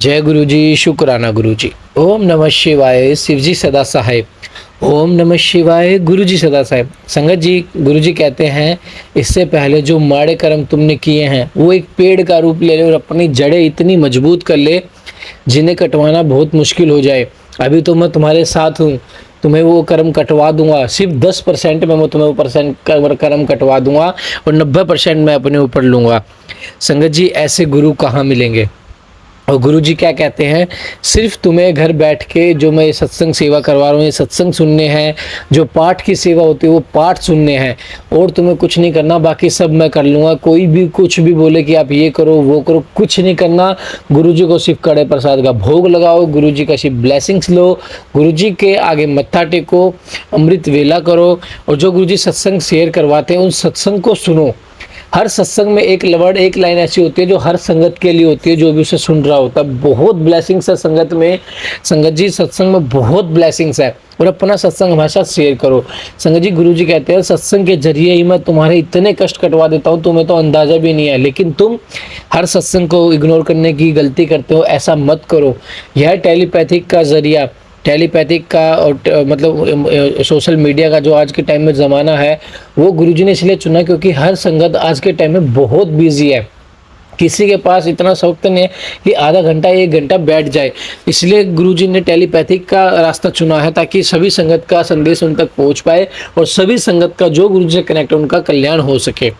जय गुरु जी, शुक्राना गुरु जी। ओम नमः शिवाय, शिव जी सदा सहाय। ओम नमः शिवाय, गुरु जी सदा साहेब। संगत जी, गुरु जी कहते हैं इससे पहले जो माड़े कर्म तुमने किए हैं वो एक पेड़ का रूप ले ले और अपनी जड़ें इतनी मजबूत कर ले जिन्हें कटवाना बहुत मुश्किल हो जाए। अभी तो मैं तुम्हारे साथ हूँ, तुम्हें वो कर्म कटवा दूंगा। सिर्फ 10% में मैं तुम्हें वो परसेंट कर्म कटवा दूंगा और 90% मैं अपने ऊपर लूंगा। संगत जी, ऐसे गुरु कहाँ मिलेंगे? और गुरु जी क्या कहते हैं, सिर्फ तुम्हें घर बैठ के जो मैं ये सत्संग सेवा करवा रहा हूँ, ये सत्संग सुनने हैं, जो पाठ की सेवा होती है वो पाठ सुनने हैं और तुम्हें कुछ नहीं करना, बाकी सब मैं कर लूँगा। कोई भी कुछ भी बोले कि आप ये करो वो करो, कुछ नहीं करना। गुरु जी को सिर्फ कड़े प्रसाद का भोग लगाओ, गुरु जी का सिर्फ ब्लेसिंग्स लो, गुरु जी के आगे मत्था टेको, अमृत वेला करो और जो गुरु जी सत्संग शेयर करवाते हैं उन सत्संग को सुनो। हर सत्संग में एक वर्ड, एक लाइन ऐसी होती है जो हर संगत के लिए होती है, जो भी उसे सुन रहा होता है। बहुत ब्लेसिंग्स है संगत में। संगत जी, सत्संग में बहुत ब्लेसिंग्स है और अपना सत्संग हमेशा शेयर करो। संगत जी, गुरु जी कहते हैं सत्संग के जरिए ही मैं तुम्हारे इतने कष्ट कटवा देता हूँ, तुम्हें तो अंदाजा भी नहीं है। लेकिन तुम हर सत्संग को इग्नोर करने की गलती करते हो, ऐसा मत करो। यह टेलीपैथिक का जरिया, टेलीपैथिक का और मतलब सोशल मीडिया का जो आज के टाइम में ज़माना है, वो गुरुजी ने इसलिए चुना क्योंकि हर संगत आज के टाइम में बहुत बिजी है। किसी के पास इतना वक्त नहीं है कि आधा घंटा 1 घंटा बैठ जाए। इसलिए गुरुजी ने टेलीपैथिक का रास्ता चुना है ताकि सभी संगत का संदेश उन तक पहुंच पाए और सभी संगत का जो गुरुजी से कनेक्ट है उनका कल्याण हो सके।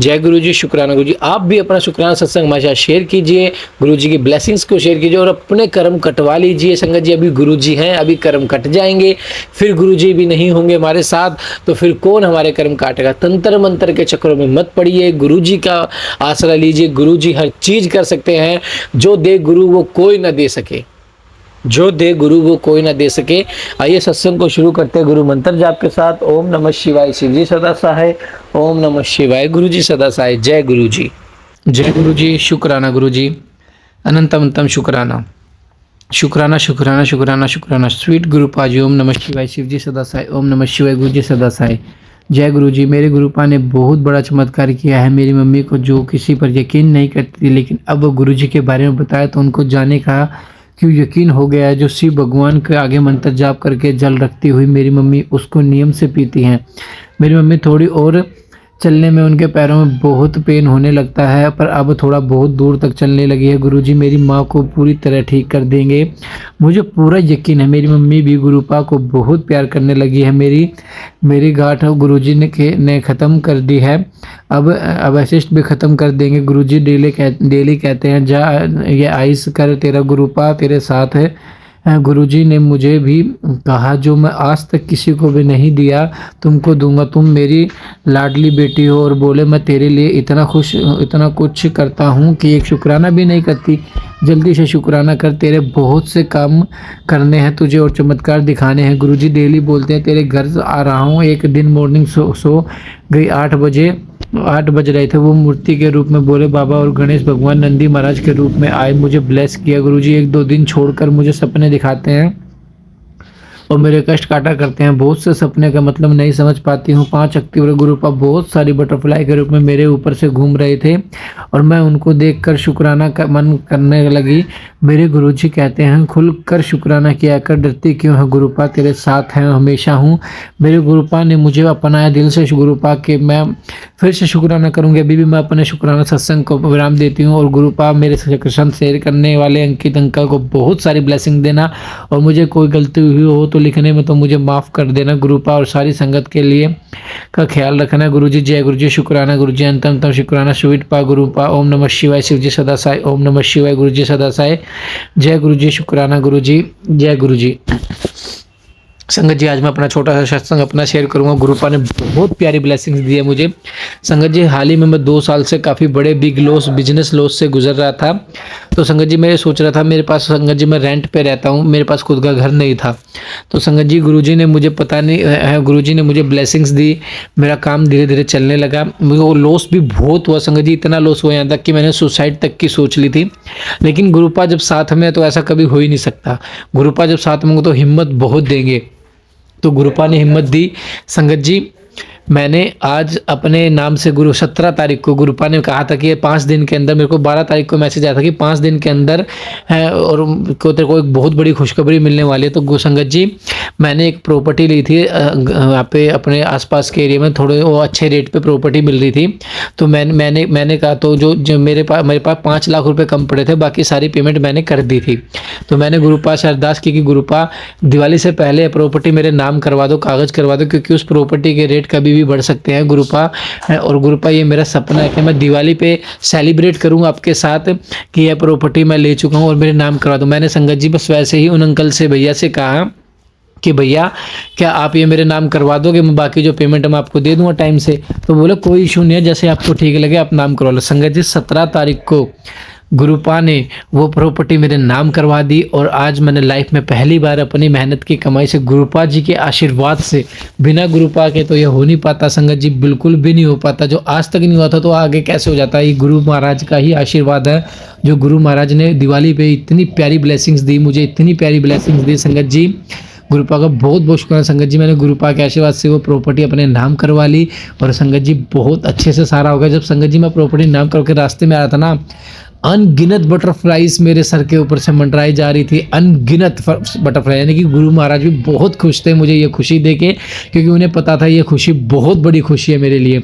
जय गुरु जी, शुक्राना गुरु जी। आप भी अपना शुक्राना सत्संग हमारे साथ शेयर कीजिए, गुरु जी की ब्लेसिंग्स को शेयर कीजिए और अपने कर्म कटवा लीजिए। संगत जी, अभी गुरु जी हैं, अभी कर्म कट जाएंगे, फिर गुरु जी भी नहीं होंगे हमारे साथ, तो फिर कौन हमारे कर्म काटेगा? तंत्र मंत्र के चक्रों में मत पड़िए, गुरु जी का आसरा लीजिए। गुरु जी हर चीज कर सकते हैं, जो दे गुरु वो कोई ना दे सके, जो दे गुरु वो कोई ना दे सके। आइए सत्संग को शुरू करते हैं गुरु मंत्र जाप के साथ। ओम नमः शिवाय, शिव जी सदा सहाय। ओम नमः शिवाय, गुरु जी सदा सहाय। जय गुरु जी। जय गुरु जी, शुक्राना गुरु जी। अनंतम शुक्राना, शुक्राना शुक्राना शुक्राना शुक्राना। स्वीट गुरु पाजी। ओम नमः शिवाय, शिव जी सदा सहाय। ओम नमः शिवाय, गुरु जी सदा सहाय। जय गुरु जी। मेरे गुरुपा ने बहुत बड़ा चमत्कार किया है। मेरी मम्मी को जो किसी पर यकीन नहीं करती थी, लेकिन अब गुरु जी के बारे में बताया तो उनको जाने का क्यों यकीन हो गया है। जो शिव भगवान के आगे मंत्र जाप करके जल रखती हुई मेरी मम्मी उसको नियम से पीती हैं। मेरी मम्मी थोड़ी और चलने में उनके पैरों में बहुत पेन होने लगता है, पर अब थोड़ा बहुत दूर तक चलने लगी है। गुरुजी मेरी माँ को पूरी तरह ठीक कर देंगे, मुझे पूरा यकीन है। मेरी मम्मी भी गुरुपा को बहुत प्यार करने लगी है। मेरी गांठ गुरुजी ने ख़त्म कर दी है, अब अवशिष्ट भी ख़त्म कर देंगे। गुरुजी डेली कहते हैं, जा ये आइस कर, तेरा गुरुपा तेरे साथ है। गुरुजी ने मुझे भी कहा, जो मैं आज तक किसी को भी नहीं दिया तुमको दूंगा। तुम मेरी लाडली बेटी हो। और बोले, मैं तेरे लिए इतना कुछ करता हूँ कि एक शुक्राना भी नहीं करती। जल्दी से शुक्राना कर, तेरे बहुत से काम करने हैं तुझे और चमत्कार दिखाने हैं। गुरुजी डेली बोलते हैं, तेरे घर आ रहा हूँ। एक दिन मॉर्निंग सो गई, 8 बज रहे थे। वो मूर्ति के रूप में बोले बाबा और गणेश भगवान नंदी महाराज के रूप में आए, मुझे ब्लेस किया। गुरुजी 1-2 दिन छोड़कर मुझे सपने दिखाते हैं और मेरे कष्ट काटा करते हैं। बहुत से सपने का मतलब नहीं समझ पाती हूँ। 5 अक्टूबर गुरुपा बहुत सारी बटरफ्लाई के रूप में मेरे ऊपर से घूम रहे थे और मैं उनको देखकर शुक्राना का मन करने लगी। मेरे गुरुजी कहते हैं, खुल कर शुक्राना किया कर, डरती क्यों है? गुरुपा तेरे साथ हैं, हमेशा हूँ। मेरे गुरुपा ने मुझे अपनाया दिल से। गुरुपा के मैं फिर से शुक्राना करूँगी। अभी भी मैं अपने शुक्राना सत्संग को विराम देती हूँ और गुरुपा मेरे कृष्ण शेयर करने वाले अंकित अंकल को बहुत सारी ब्लेसिंग देना और मुझे कोई गलती हुई हो तो लिखने में तो मुझे माफ़ कर देना। गुरुपा और सारी संगत के लिए का ख्याल रखना। गुरुजी जय गुरुजी, शुक्राना गुरुजी, अंतम शुक्राना। स्वीट पा गुरुपा। ओम नमः शिवाय, शिव जी सदा साई। ओम नमः शिवाय, गुरुजी सदा साई। जय गुरुजी, शुक्राना गुरुजी, जय गुरुजी। संगत जी, आज मैं अपना छोटा सा सत्संग अपना शेयर करूंगा। गुरुपा ने बहुत प्यारी ब्लेसिंग्स दी है मुझे। संगत जी, हाल ही में मैं 2 साल से काफ़ी बड़े बिजनेस लॉस से गुजर रहा था। तो संगत जी, मैं सोच रहा था, मेरे पास संगत जी मैं रेंट पे रहता हूँ, मेरे पास खुद का घर नहीं था। तो संगत जी, गुरुजी ने मुझे पता नहीं, गुरुजी ने मुझे ब्लेसिंग्स दी, मेरा काम धीरे धीरे चलने लगा। मुझे वो लॉस भी बहुत हुआ संगत जी, इतना लॉस हुआ यहाँ तक कि मैंने सुसाइड तक की सोच ली थी। लेकिन गुरुपा जब साथ में है तो ऐसा कभी हो ही नहीं सकता। गुरुपा जब साथ में हो तो हिम्मत बहुत देंगे। तो गुरुपा ने हिम्मत दी। संगत जी, मैंने आज अपने नाम से गुरु 17 तारीख को गुरुपा ने कहा था कि ये 5 दिन के अंदर, मेरे को 12 तारीख को मैसेज आया था कि 5 दिन के अंदर है और को तेरे को एक बहुत बड़ी खुशखबरी मिलने वाली है। तो गुरुसंगत जी, मैंने एक प्रॉपर्टी ली थी यहाँ पे अपने आसपास के एरिया में, थोड़े वो अच्छे रेट पे प्रॉपर्टी मिल रही थी। तो मैंने कहा, तो जो मेरे पास 5 लाख रुपए कम पड़े थे, बाकी सारी पेमेंट मैंने कर दी थी। तो मैंने गुरुपा से अरदास की कि गुरुपा दिवाली से पहले प्रॉपर्टी मेरे नाम करवा दो, कागज़ करवा दो, क्योंकि उस प्रॉपर्टी के रेट कभी भी बढ़ सकते हैं गुरुपा। और गुरुपा ये मेरा सपना है कि मैं दिवाली पे सेलिब्रेट करूँ आपके साथ कि यह प्रॉपर्टी मैं ले चुका हूँ और मेरे नाम करवा दो। मैंने संगत जी बस वैसे ही उन अंकल से, भैया से कहा कि भैया क्या आप ये मेरे नाम करवा दोगे, मैं बाकी जो पेमेंट मैं आपको दे दूंगा टाइम से। तो बोले कोई इशू नहीं है, जैसे आपको ठीक लगे आप नाम करवा लो। संगत जी 17 तारीख को गुरुपा ने वो प्रॉपर्टी मेरे नाम करवा दी और आज मैंने लाइफ में पहली बार अपनी मेहनत की कमाई से, गुरुपा जी के आशीर्वाद से, बिना गुरुपा के तो ये हो नहीं पाता संगत जी, बिल्कुल भी नहीं हो पाता। जो आज तक नहीं हुआ था तो आगे कैसे हो जाता है, ये गुरु महाराज का ही आशीर्वाद है। जो गुरु महाराज ने दिवाली पे इतनी प्यारी ब्लेसिंग्स दी मुझे, इतनी प्यारी ब्लेसिंग्स दी संगत जी, गुरुपा का बहुत बहुत शुक्रिया संगत जी। मैंने गुरुपा के आशीर्वाद से वो प्रॉपर्टी अपने नाम करवा ली और संगत जी बहुत अच्छे से सारा हो गया। जब संगत जी मैं प्रॉपर्टी नाम करके रास्ते में आ रहा था ना, अनगिनत बटरफ्लाइज मेरे सर के ऊपर से मंडराई जा रही थी, अनगिनत बटरफ्लाई, यानी कि गुरु महाराज भी बहुत खुश थे मुझे ये खुशी देके, क्योंकि उन्हें पता था ये खुशी बहुत बड़ी खुशी है मेरे लिए।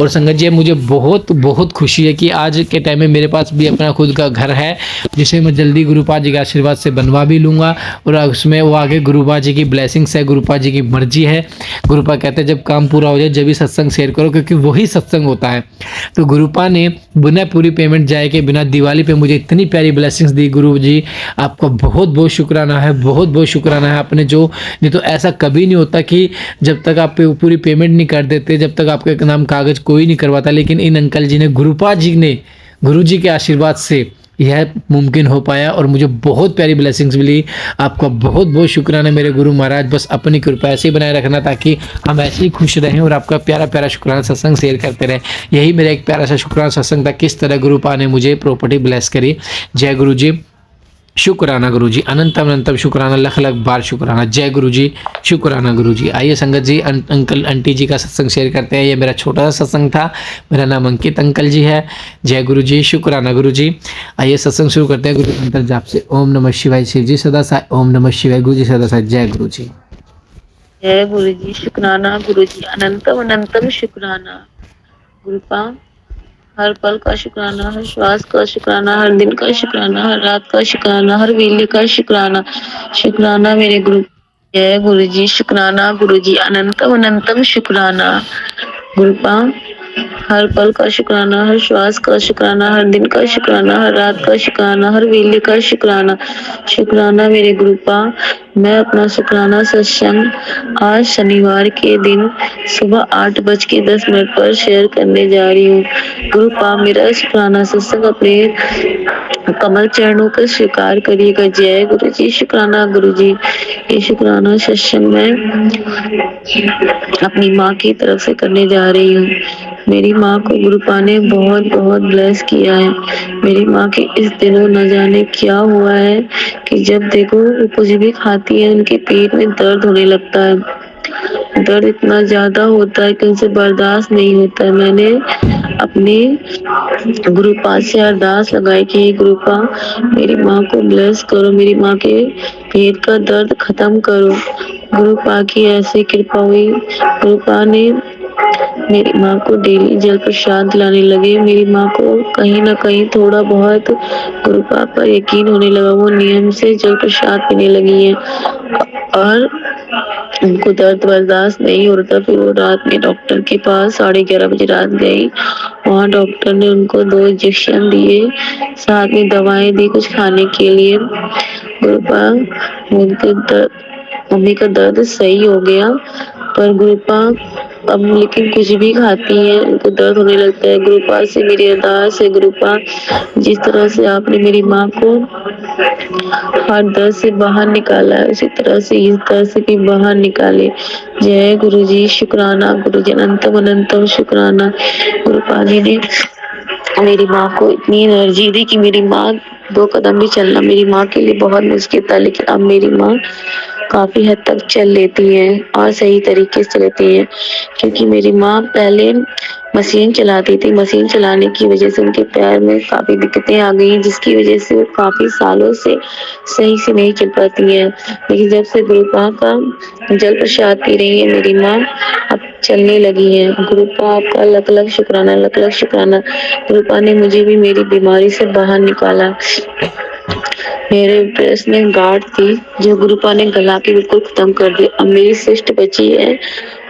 और संगत जी मुझे बहुत बहुत खुशी है कि आज के टाइम में मेरे पास भी अपना खुद का घर है, जिसे मैं जल्दी गुरुपा जी के आशीर्वाद से बनवा भी लूँगा। और उसमें वो आगे गुरुपा जी की ब्लेसिंग्स है, गुरुपा जी की मर्जी है। गुरुपा कहते हैं जब काम पूरा हो जाए जब भी सत्संग शेयर करो, क्योंकि वही सत्संग होता है। तो गुरुपा ने बिना पूरी पेमेंट जाए के, बिना दिवाली पे मुझे इतनी प्यारी ब्लेसिंग्स दी। गुरु जी आपका बहुत बहुत शुक्राना है, बहुत बहुत शुक्राना है। आपने जो, नहीं तो ऐसा कभी नहीं होता कि जब तक आप पूरी पेमेंट नहीं कर देते, जब तक आपके नाम कागज कोई नहीं करवाता, लेकिन इन अंकल जी ने, गुरुपा जी ने, गुरु जी के आशीर्वाद से यह मुमकिन हो पाया और मुझे बहुत प्यारी ब्लेसिंग्स मिली। आपका बहुत बहुत शुक्राना मेरे गुरु महाराज। बस अपनी कृपा ऐसे ही बनाए रखना ताकि हम ऐसे ही खुश रहें और आपका प्यारा प्यारा शुक्राना सत्संग शेयर करते रहें। यही मेरा एक प्यारा सा शुक्राना सत्संग था, किस तरह गुरुपा ने मुझे प्रॉपर्टी ब्लेस करी। जय गुरु जी, शुक्राना गुरु जी, अनंतम अनंतम शुक्राना, लख लख बार शुक्राना। जय गुरु जी, शुक्राना गुरु जी। आइए संगत जी अंकल आंटी जी का सत्संग शेयर करते हैं। ये मेरा छोटा सा सत्संग था, मेरा नाम अंकित अंकल जी है। जय गुरु जी, शुक्राना गुरु जी। आइए सत्संग शुरू करते हैं गुरु मंत्र जाप से। ओम नमः शिवाय, शिव जी सदा साई। ओम नमः शिवाय, गुरु जी सदा साई। जय गुरु जी। जय गुरु जी, शुक्राना गुरु जी, अनंतम अनंतम शुक्राना। गुरुपा हर पल का शुक्राना, हर श्वास का शुक्राना, हर दिन का शुक्राना, हर रात का शुक्राना, हर वेले का शुक्राना। शुक्राना मेरे गुरु। जय गुरु जी, शुक्राना गुरु जी, अनंतम अनंतम शुक्राना। गुरुपा हर पल का शुक्राना, हर श्वास का शुक्राना, हर दिन का शुक्राना, हर रात का शुक्राना, हर वेले का शुक्राना। शुक्राना मेरे गुरुपा। मैं अपना शुक्राना सत्संग आज शनिवार के दिन सुबह 8:10 पर शेयर करने जा रही हूँ। गुरुपा मेरा शुक्राना सत्संग अपने कमल चरणों पर स्वीकार करिएगा। जय गुरु जी, शुक्राना गुरु जी। ये शुक्राना सत्संग मैं अपनी माँ की तरफ से करने जा रही हूँ। मेरी माँ को गुरुपा ने बहुत बहुत ब्लेस किया है। मेरी माँ के इस दिनों न जाने क्या हुआ है कि जब देखो वो कुछ भी खाती है उनके पेट में दर्द होने लगता है। दर्द इतना ज्यादा होता है कि उनसे बर्दाश्त नहीं होता है। मैंने अपने गुरुपा से अरदास लगाई कि गुरुपा मेरी माँ को ब्लेस करो, मेरी माँ के पेट का दर्द खत्म करो। गुरुपा की ऐसी कृपा हुई। गुरुपा ने मेरी माँ को डेली जल प्रसाद दिलाने लगे। मेरी माँ को कहीं ना कहीं थोड़ा बहुत गुरुपा पर यकीन होने लगा। वो नियम से जल प्रसाद पीने लगी है और उनको दर्द बर्दाश्त नहीं हो रहा था। फिर वो रात में डॉक्टर के पास 11:30 रात गई। वहाँ डॉक्टर ने उनको 2 इंजेक्शन दिए, साथ में दवाएं दी कुछ खाने के लिए। गुरुपा उनके मम्मी का दर्द सही हो गया, पर गुरुपा अब लेकिन कुछ भी खाती है उनको दर्द होने लगता है। गुरुपा से मेरी अरदास है, गुरुपा जिस तरह से आपने मेरी माँ को हर दर्द से बाहर निकाला है उसी तरह से इस दर्द से भी बाहर निकाले। जय गुरु जी, शुक्राना गुरु जी, अनंतम अनंतम शुक्राना। गुरुपा जी ने मेरी माँ को इतनी एनर्जी दी कि मेरी माँ 2 कदम भी चलना मेरी माँ के लिए बहुत मुश्किल था, लेकिन अब मेरी माँ काफ़ी हद तक चल लेती हैं और सही तरीके से चलती हैं, क्योंकि मेरी माँ पहले मशीन चलाती थी। मशीन चलाने की वजह से उनके पैर में काफ़ी दिक्कतें आ गई, जिसकी वजह से वो काफ़ी सालों से सही से नहीं चल पाती हैं। लेकिन जब से गुरुपा का जल प्रसाद पी रही है मेरी माँ, अब चलने लगी हैं। गुरुपा आपका लख लख शुक्राना, लख लख शुक्राना। गुरुपा ने मुझे भी मेरी बीमारी से बाहर निकाला। मेरे ब्रेस्ट में गांठ थी, जो गुरुपा ने गला के बिल्कुल खत्म कर दी। अब मेरी सिस्ट बची है,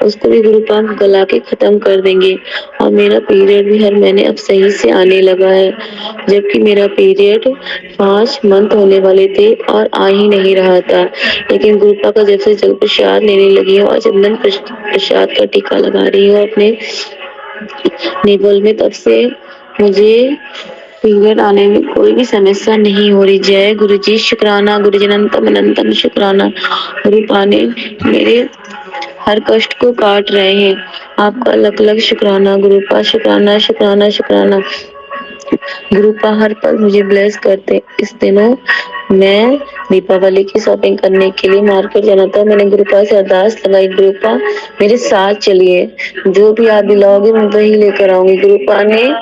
उसको भी गुरुपा गला के खत्म कर देंगे। और मेरा पीरियड भी हर महीने अब सही से आने लगा है, जबकि मेरा पीरियड 5 मंथ होने वाले थे और आ ही नहीं रहा था। लेकिन गुरुपा का जब से जल प्रसाद लेने लगी हूँ और चंदन प्रसाद का टीका लगा रही हूँ अपने नेवल में, तब से मुझे पीरियड आने में कोई भी समस्या नहीं हो रही। जय गुरु जी, शुक्राना गुरु जी, अनंतम अनंतम शुक्राना। गुरुपा ने मेरे हर कष्ट को काट रहे हैं। आपका लख लख शुक्राना गुरुपा, शुक्राना शुक्राना शुक्राना। गुरुपा हर पल मुझे ब्लेस करते। इस दिनों मैं दीपावली की शॉपिंग करने के लिए मार्केट जाना था। मैंने गुरुपा से अरदास लगाई, गुरुपा मेरे साथ चलिए, जो भी आप दिलाओगे मैं वही लेकर आऊंगी। गुरुपा ने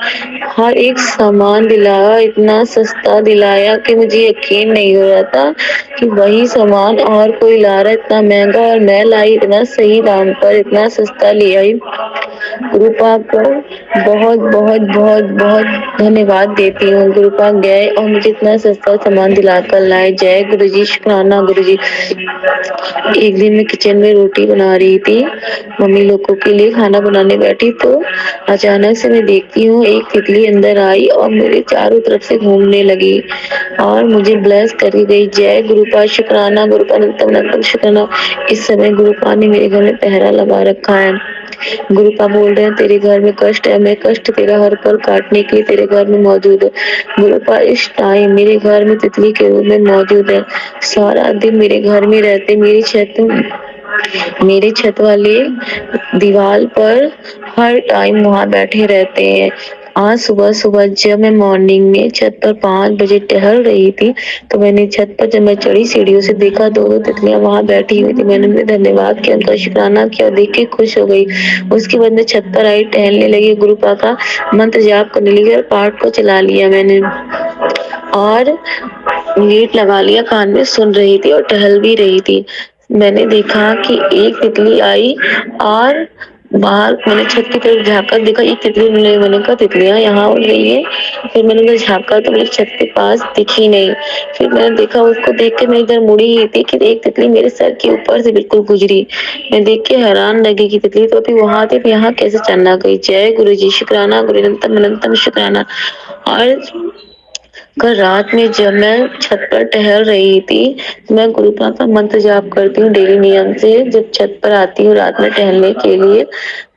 हर एक सामान दिलाया, इतना सस्ता दिलाया कि मुझे यकीन नहीं हो रहा था कि वही सामान और कोई ला रहा है इतना महंगा, और मैं लाई इतना सही दाम पर, इतना सस्ता ले आई। गुरुपा को बहुत बहुत बहुत बहुत धन्यवाद देती हूँ। गुरुपा गए और मुझे इतना सस्ता सामान दिलाकर लाए। जय गुरु जी, शुक्राना गुरु जी। एक दिन मैं किचन में रोटी बना रही थी, मम्मी लोगों के लिए खाना बनाने बैठी, तो अचानक से मैं देखती हूँ एक तितली अंदर आई और मेरे चारों तरफ से घूमने लगी और मुझे ब्लेस करी गई। जय गुरुपा, शुक्राना गुरुपा, अनंतम शुक्राना। इस समय गुरुपा ने मेरे घर में पहरा लगा रखा है। गुरुपा बोल रहे हैं तेरे घर में कष्ट है, मैं कष्ट तेरा हर पल काटने के लिए तेरे घर में मौजूद है। गुरुपा इस टाइम मेरे घर में तितली के रूप में मौजूद है। सारा दिन मेरे घर में रहते, मेरे छत वाले दीवार पर हर टाइम वहाँ बैठे रहते हैं। आज सुबह सुबह जब मैं मॉर्निंग में छत पर 5 बजे टहल रही थी, तो मैंने छत पर जब मैं चढ़ी सीढ़ियों से देखा, 2 तितलियां वहाँ बैठी हुई थी। मैंने उन्हें धन्यवाद किया, उनका शुक्राना किया, देख के खुश हो गई। उसके बाद मैं छत पर आई, टहलने लगी, गुरुपा का मंत्र जाप करने लगी और पाठ को चला लिया मैंने और लीड लगा लिया, कान में सुन रही थी और टहल भी रही थी। मैंने देखा कि एक तितली आई और बाहर मैंने छत की तरफ झाँका, देखा एक तितली नहीं। मैंने कहा तितलियां यहाँ उड़ गई है। फिर मैंने उधर झाँका तो मेरे छत के पास दिखी नहीं। फिर मैंने देखा, उसको देख के मैं इधर मुड़ी ही थी कि एक तितली मेरे सर के ऊपर से बिल्कुल गुजरी। मैं देख के हैरान लगी कि तितली तो अभी वहां थी, यहाँ कैसे चलना गई। जय गुरु जी, शुक्राना गुरु, अनंतम अनंतम शुक्राना। और कल रात में जब मैं छत पर टहल रही थी, मैं गुरुपा का मंत्र जाप करती हूँ डेली नियम से। जब छत पर आती हूँ रात में टहलने के लिए,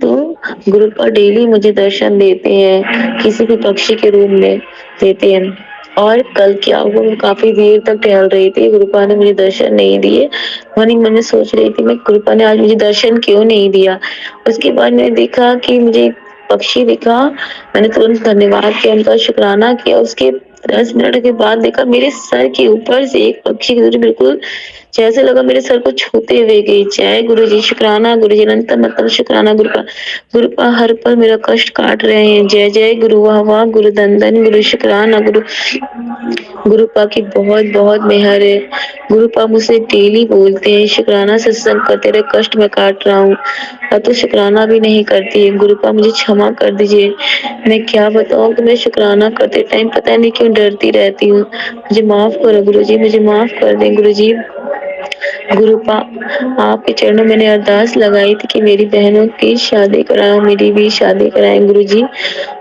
तो गुरुपा डेली मुझे दर्शन देते हैं, किसी भी पक्षी के रूप में देते हैं। और कल क्या हुआ, मैं काफी देर तक टहल रही थी, गुरुपा ने मुझे दर्शन नहीं दिए। मन ही मन में सोच रही थी, मैं गुरुपा ने आज मुझे दर्शन क्यों नहीं दिया। उसके बाद मैंने देखा कि मुझे पक्षी दिखा, मैंने तुरंत धन्यवाद किया, उनका शुक्राना किया। उसके 10 मिनट के बाद देखा मेरे सर के ऊपर से एक पक्षी की दूरी बिल्कुल जैसे लगा मेरे सर को छूते हुए गई। जय गुरु जी, शुक्राना गुरु जी, अनंतम अनंतम शुक्राना गुरुपा। गुरुपा हर पल मेरा कष्ट काट रहे हैं। जय जय गुरु, वाह वाह गुरु, धन गुरु, शुक्राना गुरु। गुरुपा की बहुत बहुत मेहर है। गुरुपा मुझसे डेली बोलते हैं शुक्राना सत्संग कर, तेरे कष्ट में काट रहा हूँ। और तो शुक्राना भी नहीं करती है। गुरुपा मुझे क्षमा कर दीजिए, मैं क्या बताऊँ कि मैं शुक्राना करते टाइम पता नहीं क्यों डरती रहती हूँ। मुझे माफ करो गुरुजी, मुझे माफ कर दें गुरुजी। गुरुपा आपके चरणों में मैंने अरदास लगाई थी कि मेरी बहनों की शादी कराएं, मेरी भी शादी कराएं गुरुजी।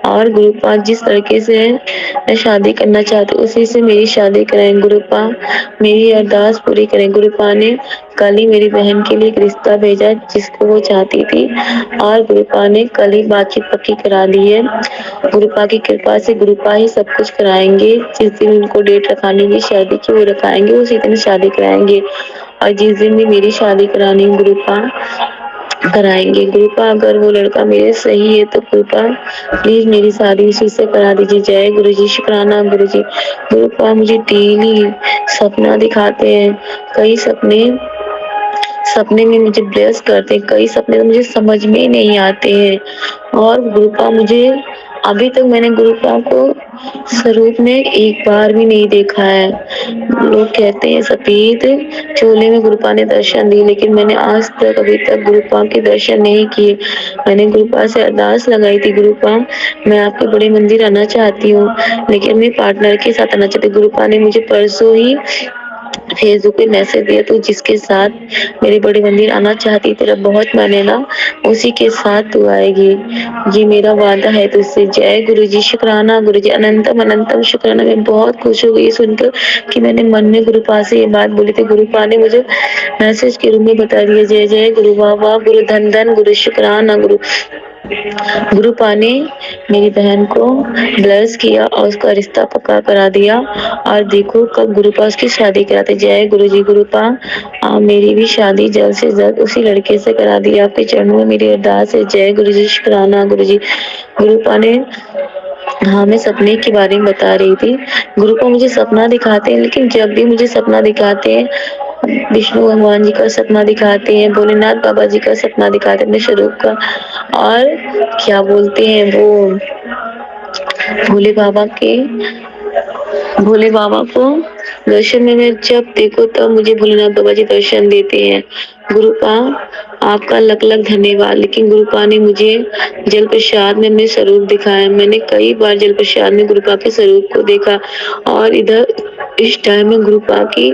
और गुरुपा जिस तरीके से मैं शादी करना चाहती हूँ उसी से मेरी शादी कराएं गुरुपा, मेरी अरदास पूरी करें। गुरुपा ने कल ही मेरी बहन के लिए एक रिश्ता भेजा जिसको वो चाहती थी, और गुरुपा ने कल ही बातचीत पक्की करा दी है। गुरुपा की कृपा से गुरुपा ही सब कुछ कराएंगे। जिस दिन उनको डेट रखाने की शादी की वो रखाएंगे, उसी दिन शादी कराएंगे। और जिस दिन भी मेरी शादी करानी गुरुपा कराएंगे। गुरुपा अगर वो लड़का मेरे सही है तो गुरुपा प्लीज मेरी शादी उसी से करा दीजिए। जय गुरु जी, शुक्राना गुरु जी। गुरुपा मुझे डेली सपना दिखाते हैं, कई सपने सपने में मुझे ब्लेस करते हैं, कई सपने तो मुझे समझ में ही नहीं आते हैं और गुरुपा मुझे अभी तक मैंने गुरुपा को स्वरूप में एक बार भी नहीं देखा है। लोग कहते हैं सफेद चोले में गुरुपा ने दर्शन दिए, लेकिन मैंने आज तक अभी तक गुरुपा के दर्शन नहीं किए। मैंने गुरुपा से अरदास लगाई थी, गुरुपा मैं आपके बड़े मंदिर आना चाहती हूँ, लेकिन अपने पार्टनर के साथ आना चाहती हूँ। गुरुपा ने मुझे परसों ही फेसबुक पे मैसेज दिया, तू जिसके साथ मेरे बड़े मंदिर आना चाहती, तेरा बहुत मानेगा, उसी के साथ तू आएगी, ये मेरा वादा है तुझसे। जय गुरु जी, शुक्राना गुरु जी, अनंतम अनंतम शुक्राना। मैं बहुत खुश हो गई सुनकर कि मैंने मन में गुरुपा से ये बात बोली थी, गुरुपा ने मुझे मैसेज के रूप में बता दिया। जय जय गुरु, वाह वाह गुरु, धन धन गुरु, शुक्राना गुरु। गुरुपा ने मेरी बहन को ब्लेस किया और उसका रिश्ता पक्का करा दिया और देखो कब गुरुपा उसकी शादी कराते। जय गुरु जी, गुरुपा आप मेरी भी शादी जल्द से जल्द उसी लड़के से करा दी, आपके चरणों में मेरी अरदास है। जय गुरु जी, शुक्राना गुरु जी। गुरुपा ने हाँ, मैं सपने के बारे में बता रही थी। गुरुपा मुझे सपना दिखाते हैं, लेकिन जब भी मुझे सपना दिखाते हैं, विष्णु भगवान जी का सपना दिखाते हैं, भोलेनाथ बाबा जी का सपना दिखाते हैं अपने स्वरूप का, और क्या बोलते हैं वो भोले बाबा को दर्शन में मैं जब देखो तब मुझे भोलेनाथ बाबा जी दर्शन देते हैं। गुरुपा आपका लख लख धन्यवाद। लेकिन गुरुपा ने मुझे जल प्रसाद में अपने स्वरूप दिखाया। मैंने कई बार जल प्रसाद में गुरुपा के स्वरूप को देखा और इधर इस टाइम में गुरुपा की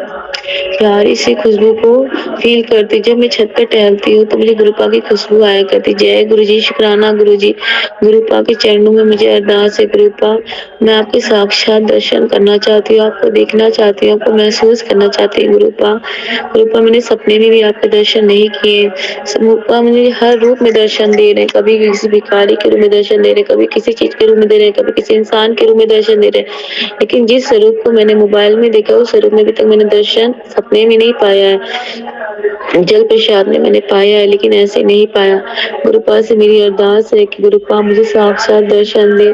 प्यारी सी खुशबू को फील करती। जब मैं छत पर टहलती हूँ तो मुझे गुरुपा की खुशबू आया करती। जय गुरु जी, शुक्राना गुरु जी। गुरुपा के चरणों में मुझे अरदास है, गुरुपा मैं आपके साक्षात दर्शन करना चाहती हूँ, आपको देखना चाहती हूँ, आपको महसूस करना चाहती हूँ। गुरुपा मैंने सपने में भी आपके दर्शन नहीं किए। गुरुपा मुझे हर रूप में दर्शन दे रहे हैं, कभी किसी भिखारी के रूप में दर्शन दे रहे हैं, कभी किसी चीज के रूप में दे रहे हैं, कभी किसी इंसान के रूप में दर्शन दे रहे हैं। लेकिन जिस स्वरूप को मैंने मोबाइल में देखा उस स्वरूप में अभी तक मैंने दर्शन सपने में नहीं पाया है। जल प्रसाद में मैंने पाया है, लेकिन ऐसे नहीं पाया। गुरुपा से मेरी अरदास है कि गुरुपा मुझे साक्षात दर्शन दे,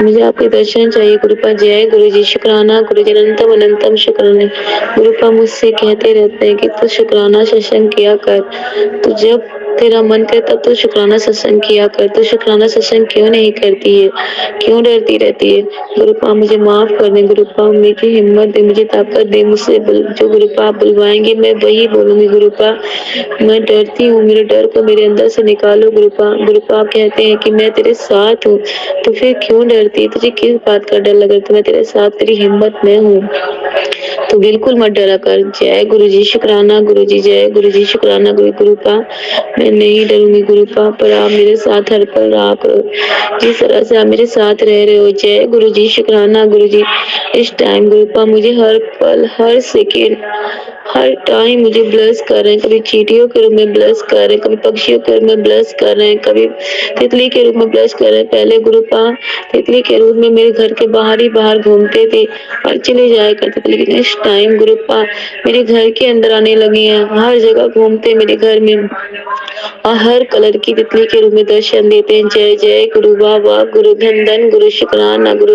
मुझे आपके दर्शन चाहिए गुरुपा। जय गुरु जी, शुक्राना गुरु जी, अनंतम अनंतम शुक्राना। गुरुपा मुझसे कहते रहते हैं कि तू शुक्राना सत्संग किया कर, तो जब तेरा मन करे तब तो शुक्राना सत्संग किया कर, तो शुक्राना सत्संग क्यों नहीं करती है, क्यों डरती रहती है। गुरुपा मुझे माफ कर दे, गुरुपा मुझे हिम्मत दे, मुझे ताकत दे, मुझसे जो गुरुपा आप बुलवाएंगे मैं वही बोलूंगी। गुरुपा मैं डरती हूँ, मेरे डर को मेरे अंदर से निकालो गुरुपा। गुरुपा कहते हैं कि मैं तेरे साथ हूँ, तो फिर क्यों डरती है, तुझे किस बात का डर लगा, तो मैं तेरे साथ, तेरी हिम्मत में हूँ, तो बिल्कुल मत डरा कर। जय गुरु जी, शुक्राना गुरु जी, जय गुरु जी, शुक्राना गुरुपा मैं नहीं डरूंगी गुरुपा, पर आप मेरे साथ हर पल रहा करो जिस तरह से आप मेरे साथ रह रहे हो। जय गुरु जी, शुक्राना गुरु जी। इस टाइम गुरुपा मुझे हर पल हर सेकेंड हर टाइम मुझे ब्लेस कर रहे हैं, कभी चींटियों के रूप में ब्लेस कर रहे हैं, कभी पक्षियों के रूप में ब्लेस कर रहे हैं, कभी तितली के रूप में ब्लेस कर रहे हैं। पहले गुरुपा तितली के रूप में मेरे घर के बाहर ही बाहर घूमते थे और चले जाया करते थे, लेकिन इस टाइम गुरुपा मेरे घर के अंदर आने लगे हैं, हर जगह घूमते मेरे घर में और हर कलर की तितली के रूप में दर्शन देते हैं। जय जय गुरु, वाह वाह गुरु, धन धन गुरु, शुक्राना गुरु।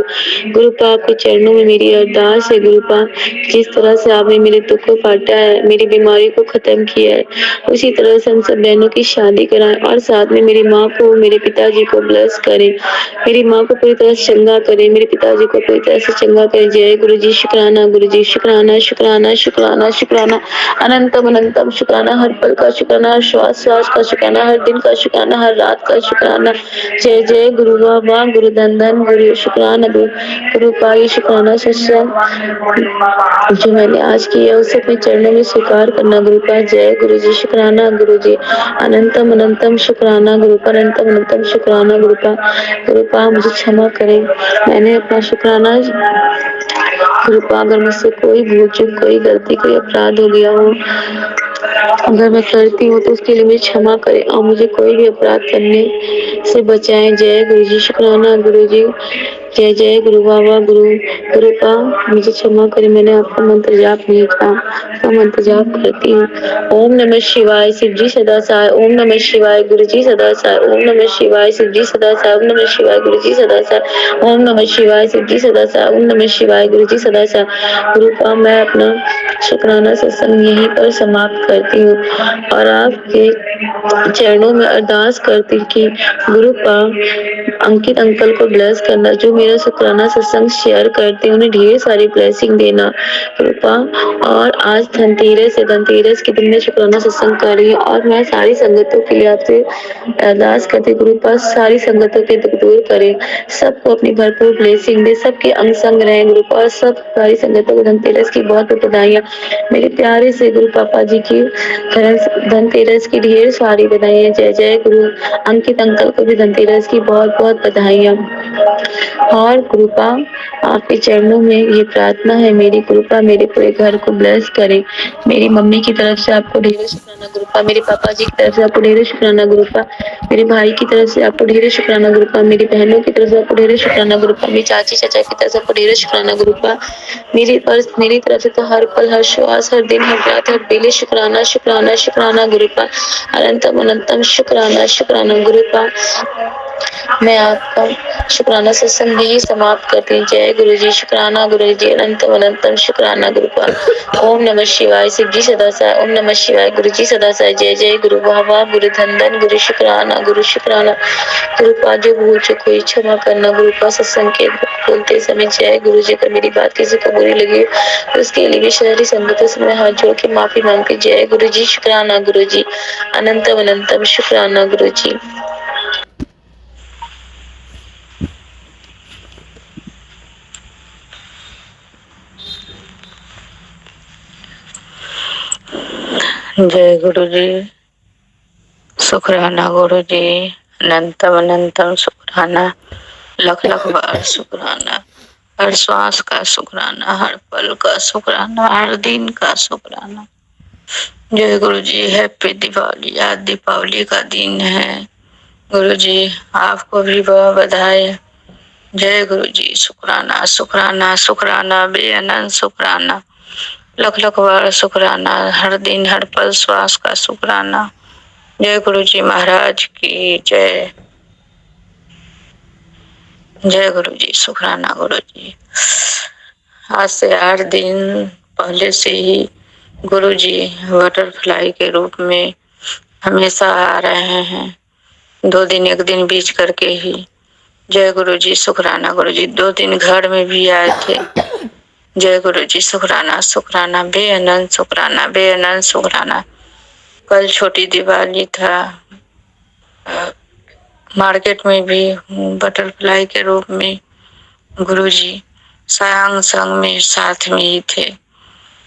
गुरुपा आपके चरणों में मेरी अरदास है गुरुपा, जिस तरह से आपने मेरे दुख को काटा है, मेरी बीमारी को खत्म किया है, उसी तरह से हम सब बहनों की शादी कराएं और साथ में मेरी माँ को, मेरे पिताजी को ब्लेस करें, मेरी माँ को पूरी तरह से चंगा करें, मेरे पिताजी को पूरी तरह से चंगा करें। जय गुरु जी, शुक्राना गुरु जी, शुक्राना शुक्राना शुक्राना शुक्राना, अनंतम अनंतम शुक्राना, हर पल का शुक्राना, हर श्वास श्वास का शुक्राना, हर दिन का शुक्राना, हर रात का शुक्राना। जय जय गुरु, वाह वाह गुरु, धन धन गुरु, शुक्राना गुरु। गुरुपा ये शुक्राना सत्संग जो मैंने आज किया उसे अपने चरणों में स्वीकार करना गुरुपा। जय गुरु जी, शुक्राना गुरु जी, अनंतम अनंतम शुक्राना गुरुपा, अनंतम अनंतम शुक्राना गुरुपा। गुरुपा मुझे क्षमा करें, मैंने अपना शुक्राना गुरुपा, अगर मुझसे कोई भूल चूक, कोई गलती, कोई अपराध हो गया हो, अगर मैं करती हूँ तो उसके लिए मुझे क्षमा करें और मुझे कोई भी अपराध करने से बचाएं। जय गुरु जी, शुक्राना गुरु जी, जय जय गुरु, बाबा गुरु। गुरुपा मुझे क्षमा करें, मैंने आपका मंत्र जाप नहीं किया, तो मंत्र जाप करती हूँ। ओम नमः शिवाय, शिव जी सदा सहाय। ओम नमः शिवाय, गुरु जी सदा सहाय। ओम नमः शिवाय, शिव जी सदा सहाय। ओम नमः शिवाय, गुरु जी सदा सहाय। ओम नमः शिवाय, शिव जी सदा सहाय। ओम नमः शिवाय, गुरु जी सदा सहाय। गुरुपा मैं अपना शुक्राना सत्संग यहीं पर समाप्त करती हूँ और आपके चरणों में अरदास करती कि गुरु का अंकित अंकल को ब्लेस करना, जो मेरा शुक्राना सत्संग शेयर करते हैं उन्हें ढेर सारी ब्लेसिंग देना कृपा। और आज धनतेरस है, धनतेरस के दिन में शुक्राना सत्संग कर रही हूँ और मैं सारी संगतों के लिए आपसे अरदास करती गुरु पास सारी संगतों के दुख दूर करे, सबको अपनी भरपूर ब्लेसिंग दे, सबके अंग संग रहे गुरु पास। सब सारी संगतों को धनतेरस की बहुत बहुत बधाइयाँ। मेरे प्यारे से गुरु पापा जी की धनतेरस की ढेर सारी बधाइयाँ। जय जय गुरु। अंकित अंकल को भी धनतेरस की बहुत बहुत बधाइयाँ। और कृपा आपके चरणों में ये प्रार्थना है मेरी, कृपा मेरे पूरे घर को ब्लेस करे। मेरी मम्मी की तरफ से आपको ढेर शुक्राना गुरुपा, मेरे पापा जी की तरफ से आपको ढेर शुक्राना गुरुपा, मेरे भाई की तरफ से आपको ढेर शुक्राना गुरुपा, मेरी बहनों की तरफ से आपको ढेर शुक्राना गुरुपा, मेरी चाची चाचा की तरफ से आपको ढेर शुक्राना गुरुपा। मेरी तरफ से तो हर पल, हर श्वास, हर दिन, हर रात, हर बेले शुक्राना शुक्राना शुक्राना गुरुपा। अनंतम अनंतम शुक्राना शुक्राना गुरुपा। मैं आपका शुक्राना सत्संग भी समाप्त करती हूँ। जय गुरु जी। शुक्राना गुरु जी। अनंतम अनंतम शुक्राना गुरुपा। ओम नमः शिवाय। शिव जी सदा साय। ओम नमः शिवाय। गुरु जी सदा साय। जय जय गुरु। वाह वाह गुरु धन गुरु शुक्राना गुरु शुक्राना गुरुपा। जो भूल चूक हुई क्षमा करना गुरुपा। सत्संग के बोलते समय जय गुरु जी। अगर मेरी बात किसी को बुरी लगी तो उसके लिए भी शहरी संगतों से मैं हाथ जोड़ के माफी मांगती। जय गुरु जी। शुक्राना गुरु जी। अनंतम अनंतम शुक्राना गुरु जी। जय गुरु जी। शुक्राना गुरु जी। अनंतम अनंतम शुक्राना, लख लख बार शुक्राना। हर श्वास का शुक्राना, हर पल का शुक्राना, हर दिन का शुक्राना। जय गुरु जी। हैप्पी दीपावली। आज दीपावली का दिन है गुरु जी, आपको भी बहुत बधाई। जय गुरु जी। शुक्राना शुक्राना शुक्राना, बेअनंत शुक्राना, लख लख बार शुक्राना, हर दिन हर पल श्वास का शुक्राना। जय गुरु जी महाराज की जय। जय गुरु जी। शुक्राना गुरु जी। आज से 8 दिन पहले से ही गुरु जी बटरफ्लाई के रूप में हमेशा आ रहे हैं, 2 दिन 1 दिन बीच करके ही। जय गुरु जी। शुक्राना गुरु जी। 2 दिन घर में भी आए थे। जय गुरु जी। शुक्राना शुक्राना, बेअनंत शुक्राना, बेअनंत शुक्राना। कल छोटी दिवाली था, मार्केट में भी बटरफ्लाई के रूप में गुरुजी सायांग संग में साथ में ही थे।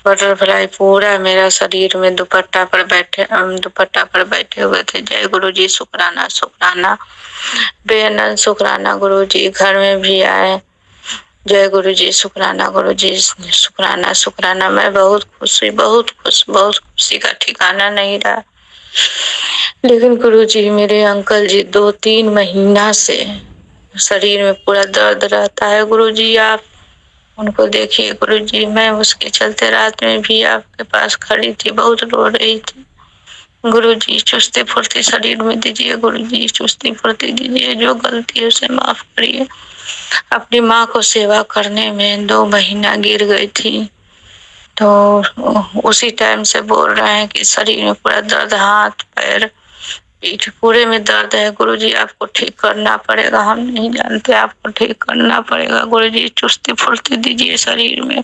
बटरफ्लाई पूरा मेरा शरीर में दुपट्टा पर बैठे हुए थे। जय गुरु जी। शुक्राना शुक्राना, बेअनंत शुक्राना गुरु जी। घर में भी आए। जय गुरु जी। शुक्राना गुरु जी। शुक्राना शुक्राना। मैं बहुत खुश हुई, बहुत खुशी का ठिकाना नहीं रहा। लेकिन गुरु जी, मेरे अंकल जी 2-3 महीना से शरीर में पूरा दर्द रहता है गुरु जी, आप उनको देखिए गुरु जी। मैं उसके चलते रात में भी आपके पास खड़ी थी, बहुत रो रही थी। गुरु जी चुस्ती फुर्ती शरीर में दीजिए गुरु जी, चुस्ती फुर्ती दीजिए। जो गलती है उसे माफ करिए। अपनी माँ को सेवा करने में 2 महीना गिर गई थी, तो उसी टाइम से बोल रहे हैं कि शरीर में पूरा दर्द, हाथ पैर पीठ पूरे में दर्द है गुरुजी, आपको ठीक करना पड़ेगा। हम नहीं जानते, आपको ठीक करना पड़ेगा गुरुजी। चुस्ती फुर्ती दीजिए शरीर में।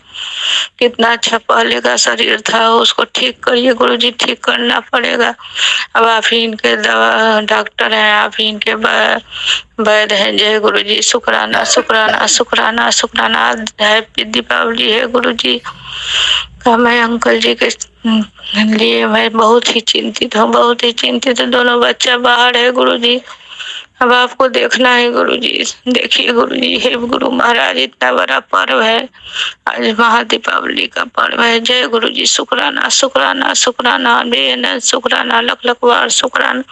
कितना अच्छा पहले का शरीर था, उसको ठीक करिए गुरुजी, ठीक करना पड़ेगा। अब आप ही इनके दवा डॉक्टर हैं, आप ही इनके वैद्य हैं। जय गुरुजी। शुक्राना शुक्राना शुक्राना शुक्राना। हैप्पी दीपावली है गुरुजी। मैं अंकल जी के लिए मैं बहुत ही चिंतित हूँ, बहुत ही चिंतित। दोनों बच्चा बाहर है गुरुजी, अब आपको देखना है गुरुजी। देखिए गुरुजी, हे गुरु महाराज, इतना बड़ा पर्व है, आज महादीपावली का पर्व है। जय गुरुजी। शुक्राना शुक्राना शुक्राना, बेअनंत शुक्राना, लख लख बार शुक्राना,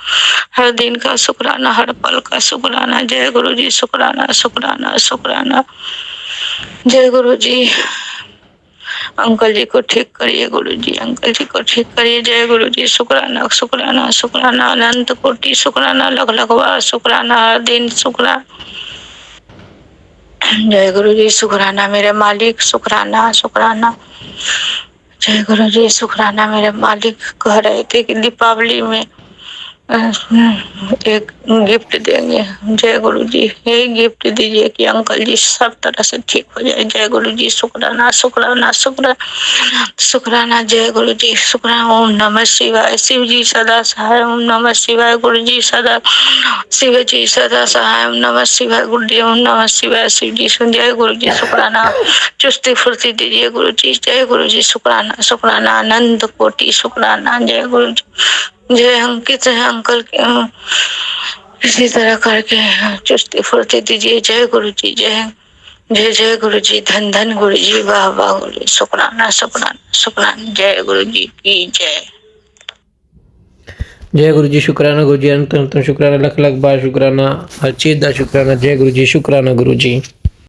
हर दिन का शुक्राना, हर पल का शुक्राना। जय गुरुजी। शुक्राना शुक्राना शुक्राना। जय गुरुजी। अंकल जी को ठीक करिए गुरुजी, अंकल जी को ठीक करिए। जय गुरुजी। शुक्राना शुक्राना शुक्राना, अनंत कोटि शुक्राना, लख लख बार शुक्राना, हर दिन शुक्राना। जय गुरुजी। शुक्राना मेरे मालिक, शुक्राना शुक्राना। जय गुरु जी। शुक्राना मेरे मालिक कह रहे थे कि दीपावली में एक गिफ्ट देंगे। जय गुरु जी, यही गिफ्ट दीजिए कि अंकल जी सब तरह से ठीक हो जाए। जय गुरु जी। शुक्राना शुक्राना शुक्राना शुक्राना। जय गुरु जी। शुक्राना। ओम नमः शिवाय। शिव जी सदा सहाय। ओम नमः शिवाय। गुरु जी सदा शिव जी सदा सहाय। ओम नमः शिवाय। गुरु जी। ओम नमः शिवाय। शिव जी सुन। जय गुरु जी। शुक्राना। चुस्ती फुर्ती दीजिए गुरु जी। जय गुरु जी। शुक्राना शुक्राना। आनंद कोटि शुक्राना। जय गुरु जी। जय अंकित है अंकल के इसी तरह करके चुस्ती फुर्ती दीजिए। जय गुरु जी। जय जय जय गुरु जी। धन धन गुरु जी। वाह वाह गुरु जी। शुक्राना शुक्राना शुक्राना। जय गुरु जी की जय। जय गुरु जी। शुक्राना गुरु जी। अनंत अनंत शुक्राना। लख लख बार शुक्राना। हर चीज़ का शुक्राना। जय गुरु जी। शुक्राना गुरु जी।